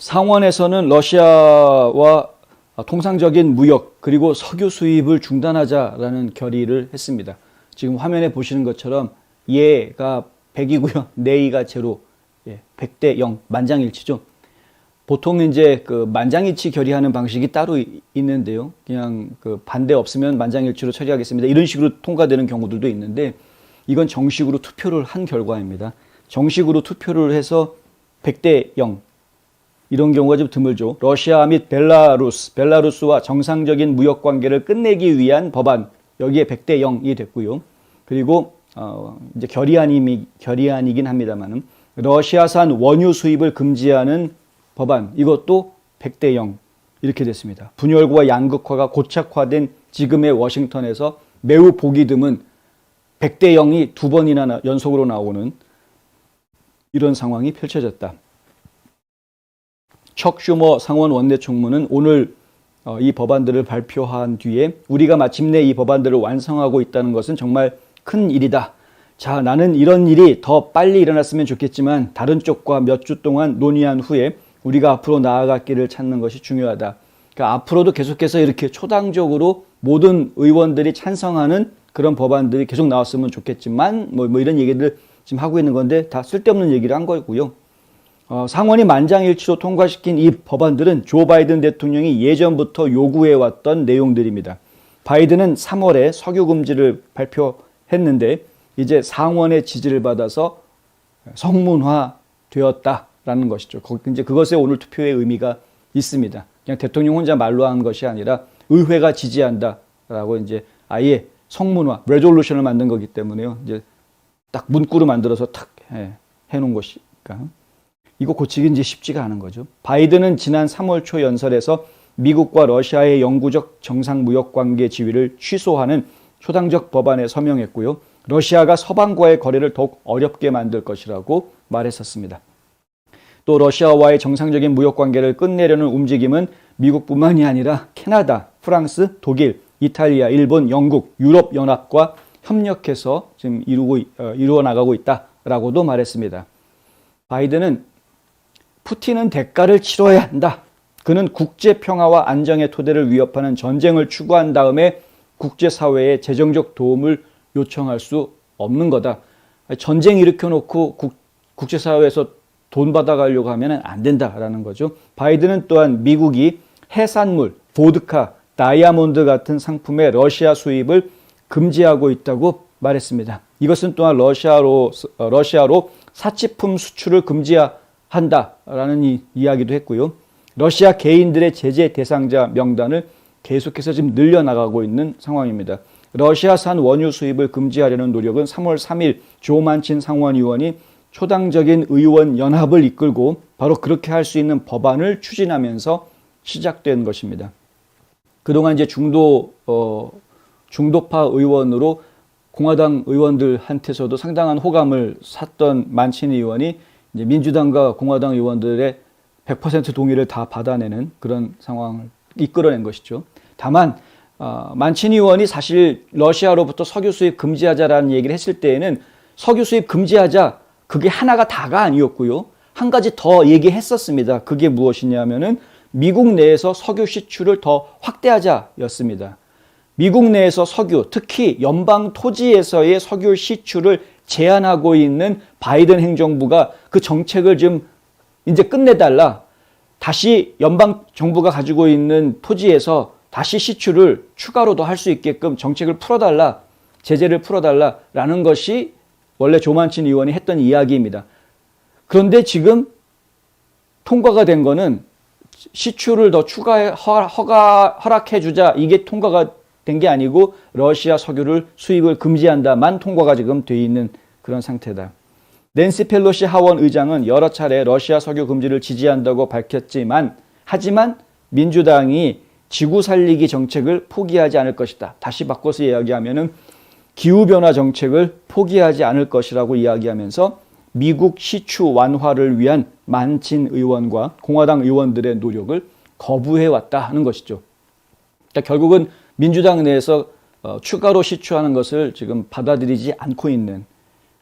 상원에서는 러시아와 통상적인 무역 그리고 석유 수입을 중단하자라는 결의를 했습니다. 지금 화면에 보시는 것처럼 예가 100이고요. 네이가 제로, 100대 0, 만장일치죠. 보통 이제 그 만장일치 결의하는 방식이 따로 있는데요. 그냥 그 반대 없으면 만장일치로 처리하겠습니다. 이런 식으로 통과되는 경우들도 있는데 이건 정식으로 투표를 한 결과입니다. 정식으로 투표를 해서 100대 0. 이런 경우가 좀 드물죠. 러시아 및 벨라루스와 정상적인 무역 관계를 끝내기 위한 법안. 여기에 100대 0이 됐고요. 그리고 이제 결의안이긴 합니다만은 러시아산 원유 수입을 금지하는 법안. 이것도 100대 0 이렇게 됐습니다. 분열과 양극화가 고착화된 지금의 워싱턴에서 매우 보기 드문 100대 0이 두 번이나 연속으로 나오는 이런 상황이 펼쳐졌다. 척 슈머 상원 원내총무는 오늘 이 법안들을 발표한 뒤에 우리가 마침내 이 법안들을 완성하고 있다는 것은 정말 큰 일이다. 자, 나는 이런 일이 더 빨리 일어났으면 좋겠지만 다른 쪽과 몇 주 동안 논의한 후에 우리가 앞으로 나아갈 길을 찾는 것이 중요하다. 그러니까 앞으로도 계속해서 이렇게 초당적으로 모든 의원들이 찬성하는 그런 법안들이 계속 나왔으면 좋겠지만 뭐 이런 얘기들 지금 하고 있는 건데 다 쓸데없는 얘기를 한 거고요. 상원이 만장일치로 통과시킨 이 법안들은 조 바이든 대통령이 예전부터 요구해왔던 내용들입니다. 바이든은 3월에 석유 금지를 발표했는데 이제 상원의 지지를 받아서 성문화되었다라는 것이죠. 이제 그것에 오늘 투표의 의미가 있습니다. 그냥 대통령 혼자 말로 한 것이 아니라 의회가 지지한다라고 이제 아예 성문화, 레졸루션을 만든 거기 때문에요. 이제 딱 문구로 만들어서 탁 해놓은 것이니까. 이거 고치기 이제 쉽지가 않은 거죠. 바이든은 지난 3월 초 연설에서 미국과 러시아의 영구적 정상 무역 관계 지위를 취소하는 초당적 법안에 서명했고요. 러시아가 서방과의 거래를 더욱 어렵게 만들 것이라고 말했었습니다. 또 러시아와의 정상적인 무역 관계를 끝내려는 움직임은 미국뿐만이 아니라 캐나다, 프랑스, 독일, 이탈리아, 일본, 영국, 유럽연합과 협력해서 지금 이루어 나가고 있다라고도 말했습니다. 바이든은 푸틴은 대가를 치러야 한다. 그는 국제 평화와 안정의 토대를 위협하는 전쟁을 추구한 다음에 국제사회에 재정적 도움을 요청할 수 없는 거다. 전쟁 일으켜놓고 국제사회에서 돈 받아가려고 하면 안 된다라는 거죠. 바이든은 또한 미국이 해산물, 보드카, 다이아몬드 같은 상품의 러시아 수입을 금지하고 있다고 말했습니다. 이것은 또한 러시아로 사치품 수출을 금지한다라는 이야기도 했고요. 러시아 개인들의 제재 대상자 명단을 계속해서 지금 늘려나가고 있는 상황입니다. 러시아산 원유 수입을 금지하려는 노력은 3월 3일 조 만친 상원의원이 초당적인 의원 연합을 이끌고 바로 그렇게 할 수 있는 법안을 추진하면서 시작된 것입니다. 그동안 이제 중도파 의원으로 공화당 의원들한테서도 상당한 호감을 샀던 만친 의원이 이제 민주당과 공화당 의원들의 100% 동의를 다 받아내는 그런 상황을 이끌어낸 것이죠. 다만 만친 의원이 사실 러시아로부터 석유 수입 금지하자라는 얘기를 했을 때에는 석유 수입 금지하자 그게 하나가 다가 아니었고요. 한 가지 더 얘기했었습니다. 그게 무엇이냐면은 미국 내에서 석유 시출을 더 확대하자였습니다. 미국 내에서 석유, 특히 연방 토지에서의 석유 시출을 제한하고 있는 바이든 행정부가 그 정책을 좀 이제 끝내달라. 다시 연방 정부가 가지고 있는 토지에서 다시 시출을 추가로 더 할 수 있게끔 정책을 풀어달라. 제재를 풀어달라라는 것이 원래 조만친 의원이 했던 이야기입니다. 그런데 지금 통과가 된 거는 시출을 더 허락해주자 이게 통과가 된 게 아니고 러시아 석유를 수입을 금지한다만 통과가 지금 돼 있는 그런 상태다. 낸시 펠로시 하원 의장은 여러 차례 러시아 석유 금지를 지지한다고 밝혔지만 하지만 민주당이 지구 살리기 정책을 포기하지 않을 것이다. 다시 바꿔서 이야기하면은 기후변화 정책을 포기하지 않을 것이라고 이야기하면서 미국 시추 완화를 위한 만친 의원과 공화당 의원들의 노력을 거부해왔다 하는 것이죠. 그러니까 결국은 민주당 내에서 추가로 시추하는 것을 지금 받아들이지 않고 있는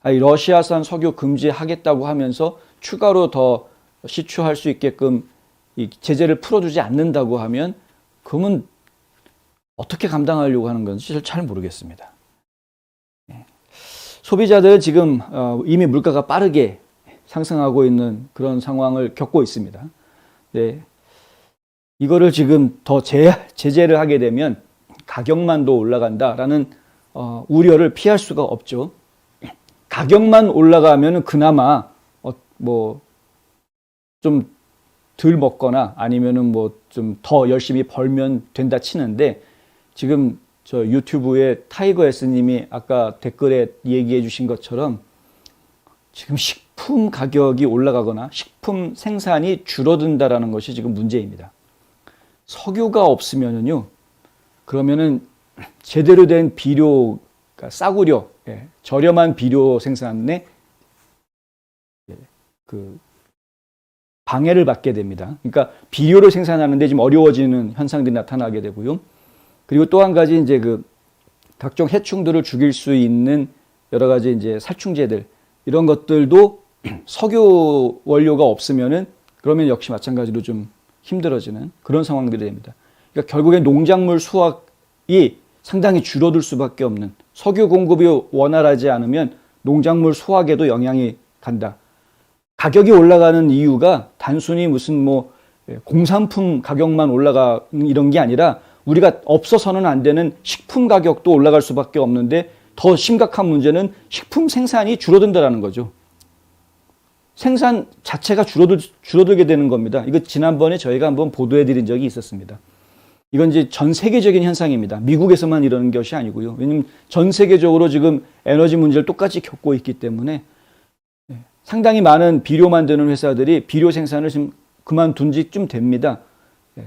러시아산 석유 금지하겠다고 하면서 추가로 더 시추할 수 있게끔 이 제재를 풀어주지 않는다고 하면 그러면 어떻게 감당하려고 하는 건지 잘 모르겠습니다. 소비자들 지금 이미 물가가 빠르게 상승하고 있는 그런 상황을 겪고 있습니다. 네. 이거를 지금 더 제재를 하게 되면 가격만 더 올라간다라는 우려를 피할 수가 없죠. 가격만 올라가면 그나마 뭐 좀 덜 먹거나 아니면은 뭐 좀 더 열심히 벌면 된다 치는데, 지금 저 유튜브에 타이거 S님이 아까 댓글에 얘기해 주신 것처럼 지금 식품 가격이 올라가거나 식품 생산이 줄어든다라는 것이 지금 문제입니다. 석유가 없으면은요, 그러면은 제대로 된 비료, 그러니까 싸구려, 저렴한 비료 생산에 그 방해를 받게 됩니다. 그러니까 비료를 생산하는데 지금 어려워지는 현상들이 나타나게 되고요. 그리고 또 한 가지 이제 그 각종 해충들을 죽일 수 있는 여러 가지 이제 살충제들, 이런 것들도 석유 원료가 없으면은 그러면 역시 마찬가지로 좀 힘들어지는 그런 상황들이 됩니다. 그러니까 결국에 농작물 수확이 상당히 줄어들 수밖에 없는, 석유 공급이 원활하지 않으면 농작물 수확에도 영향이 간다. 가격이 올라가는 이유가 단순히 무슨 뭐 공산품 가격만 올라가는 이런 게 아니라 우리가 없어서는 안 되는 식품 가격도 올라갈 수밖에 없는데, 더 심각한 문제는 식품 생산이 줄어든다는 거죠. 생산 자체가 줄어들게 되는 겁니다. 이거 지난번에 저희가 한번 보도해 드린 적이 있었습니다. 이건 이제 전 세계적인 현상입니다. 미국에서만 이러는 것이 아니고요. 왜냐하면 전 세계적으로 지금 에너지 문제를 똑같이 겪고 있기 때문에 상당히 많은 비료 만드는 회사들이 비료 생산을 지금 그만둔 지 좀 됩니다.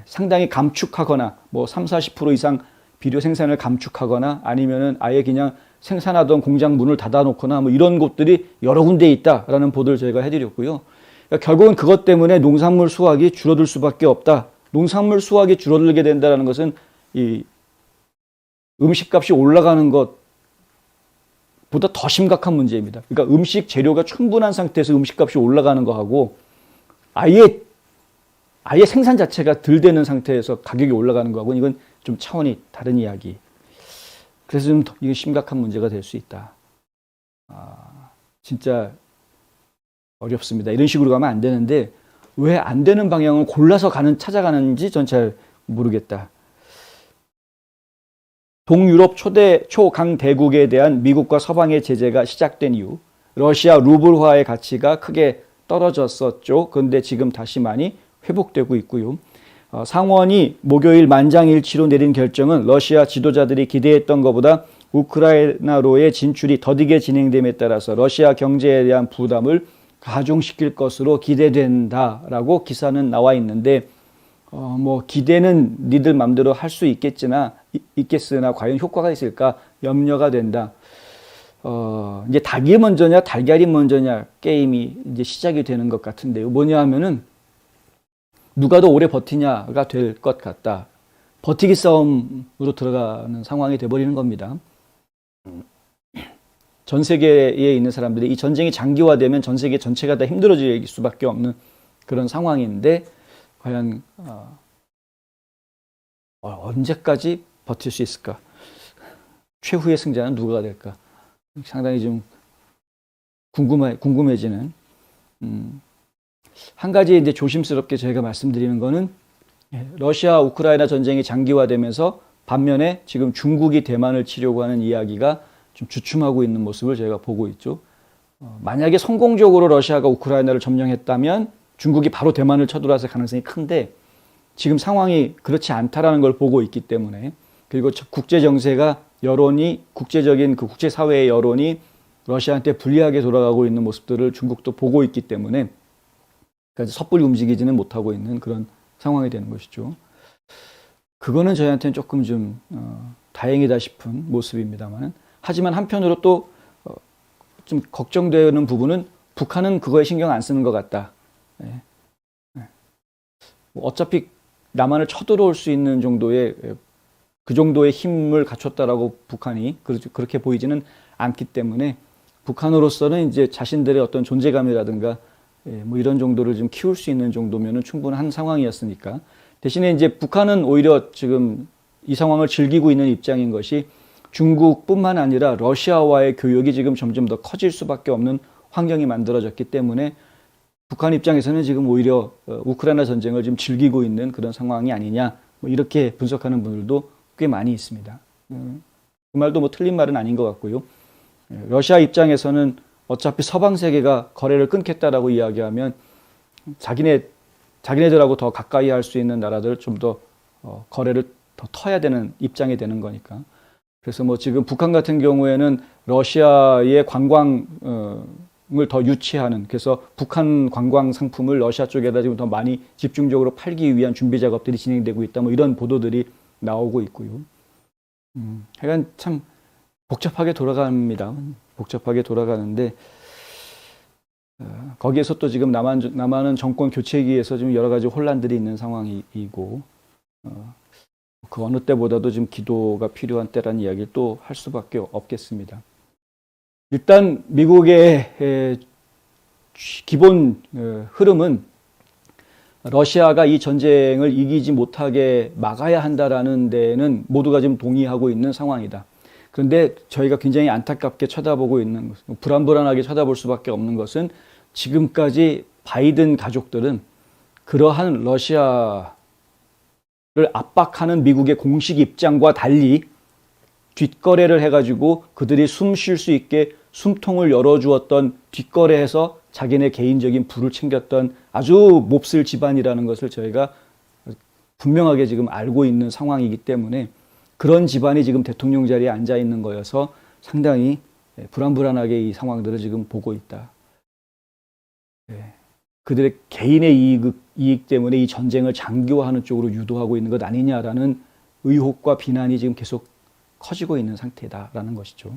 상당히 감축하거나 뭐 30-40% 이상 비료 생산을 감축하거나 아니면은 아예 그냥 생산하던 공장 문을 닫아놓거나 뭐 이런 곳들이 여러 군데 있다라는 보도를 저희가 해드렸고요. 그러니까 결국은 그것 때문에 농산물 수확이 줄어들 수밖에 없다. 농산물 수확이 줄어들게 된다는 것은 이 음식값이 올라가는 것보다 더 심각한 문제입니다. 그러니까 음식 재료가 충분한 상태에서 음식값이 올라가는 거하고 아예 생산 자체가 덜 되는 상태에서 가격이 올라가는 거하고는 이건 좀 차원이 다른 이야기. 그래서 좀 이게 심각한 문제가 될 수 있다. 진짜 어렵습니다. 이런 식으로 가면 안 되는데 왜 안 되는 방향을 골라서 찾아가는지 전 잘 모르겠다. 동유럽 초강대국에 대한 미국과 서방의 제재가 시작된 이후 러시아 루블화의 가치가 크게 떨어졌었죠. 그런데 지금 다시 많이 회복되고 있고요. 상원이 목요일 만장일치로 내린 결정은 러시아 지도자들이 기대했던 것보다 우크라이나로의 진출이 더디게 진행됨에 따라서 러시아 경제에 대한 부담을 가중시킬 것으로 기대된다라고 기사는 나와 있는데, 뭐 기대는 니들 맘대로 할 수 있겠으나 과연 효과가 있을까 염려가 된다. 이제 닭이 먼저냐 달걀이 먼저냐 게임이 이제 시작이 되는 것 같은데요. 뭐냐 하면은 누가 더 오래 버티냐가 될 것 같다. 버티기 싸움으로 들어가는 상황이 돼버리는 겁니다. 전 세계에 있는 사람들이 이 전쟁이 장기화되면 전 세계 전체가 다 힘들어질 수밖에 없는 그런 상황인데, 과연 언제까지 버틸 수 있을까? 최후의 승자는 누가 될까? 상당히 좀 궁금해지는. 한 가지 이제 조심스럽게 저희가 말씀드리는 거는, 러시아 우크라이나 전쟁이 장기화되면서 반면에 지금 중국이 대만을 치려고 하는 이야기가 좀 주춤하고 있는 모습을 저희가 보고 있죠. 만약에 성공적으로 러시아가 우크라이나를 점령했다면 중국이 바로 대만을 쳐들어왔을 가능성이 큰데, 지금 상황이 그렇지 않다라는 걸 보고 있기 때문에, 그리고 국제 정세가 국제적인 그 국제사회의 여론이 러시아한테 불리하게 돌아가고 있는 모습들을 중국도 보고 있기 때문에 섣불리 움직이지는 못하고 있는 그런 상황이 되는 것이죠. 그거는 저희한테는 조금 좀 다행이다 싶은 모습입니다만, 하지만 한편으로 또 좀 걱정되는 부분은 북한은 그거에 신경 안 쓰는 것 같다. 어차피 남한을 쳐들어올 수 있는 정도의 그 정도의 힘을 갖췄다라고 북한이 그렇게 보이지는 않기 때문에, 북한으로서는 이제 자신들의 어떤 존재감이라든가 뭐 이런 정도를 좀 키울 수 있는 정도면은 충분한 상황이었으니까. 대신에 이제 북한은 오히려 지금 이 상황을 즐기고 있는 입장인 것이 중국뿐만 아니라 러시아와의 교역이 지금 점점 더 커질 수밖에 없는 환경이 만들어졌기 때문에 북한 입장에서는 지금 오히려 우크라이나 전쟁을 지금 즐기고 있는 그런 상황이 아니냐, 뭐 이렇게 분석하는 분들도 꽤 많이 있습니다. 그 말도 뭐 틀린 말은 아닌 것 같고요. 러시아 입장에서는 어차피 서방 세계가 거래를 끊겠다라고 이야기하면 자기네들하고 더 가까이 할 수 있는 나라들을 좀 더 거래를 더 터야 되는 입장이 되는 거니까. 그래서 뭐 지금 북한 같은 경우에는 러시아의 관광을 더 유치하는, 그래서 북한 관광 상품을 러시아 쪽에다 지금 더 많이 집중적으로 팔기 위한 준비 작업들이 진행되고 있다, 뭐 이런 보도들이 나오고 있고요. 하여간 참 복잡하게 돌아갑니다. 복잡하게 돌아가는데 거기에서 또 지금 남한은 정권 교체기에서 지금 여러 가지 혼란들이 있는 상황이고 그 어느 때보다도 지금 기도가 필요한 때라는 이야기를 또 할 수밖에 없겠습니다. 일단 미국의 기본 흐름은 러시아가 이 전쟁을 이기지 못하게 막아야 한다라는 데는 모두가 지금 동의하고 있는 상황이다. 그런데 저희가 굉장히 안타깝게 쳐다보고 있는 것은, 불안불안하게 쳐다볼 수밖에 없는 것은 지금까지 바이든 가족들은 그러한 러시아를 압박하는 미국의 공식 입장과 달리 뒷거래를 해가지고 그들이 숨 쉴 수 있게 숨통을 열어주었던, 뒷거래해서 자기네 개인적인 부를 챙겼던 아주 몹쓸 집안이라는 것을 저희가 분명하게 지금 알고 있는 상황이기 때문에 그런 집안이 지금 대통령 자리에 앉아 있는 거여서 상당히 불안불안하게 이 상황들을 지금 보고 있다. 그들의 개인의 이익 때문에 이 전쟁을 장기화하는 쪽으로 유도하고 있는 것 아니냐라는 의혹과 비난이 지금 계속 커지고 있는 상태다라는 것이죠.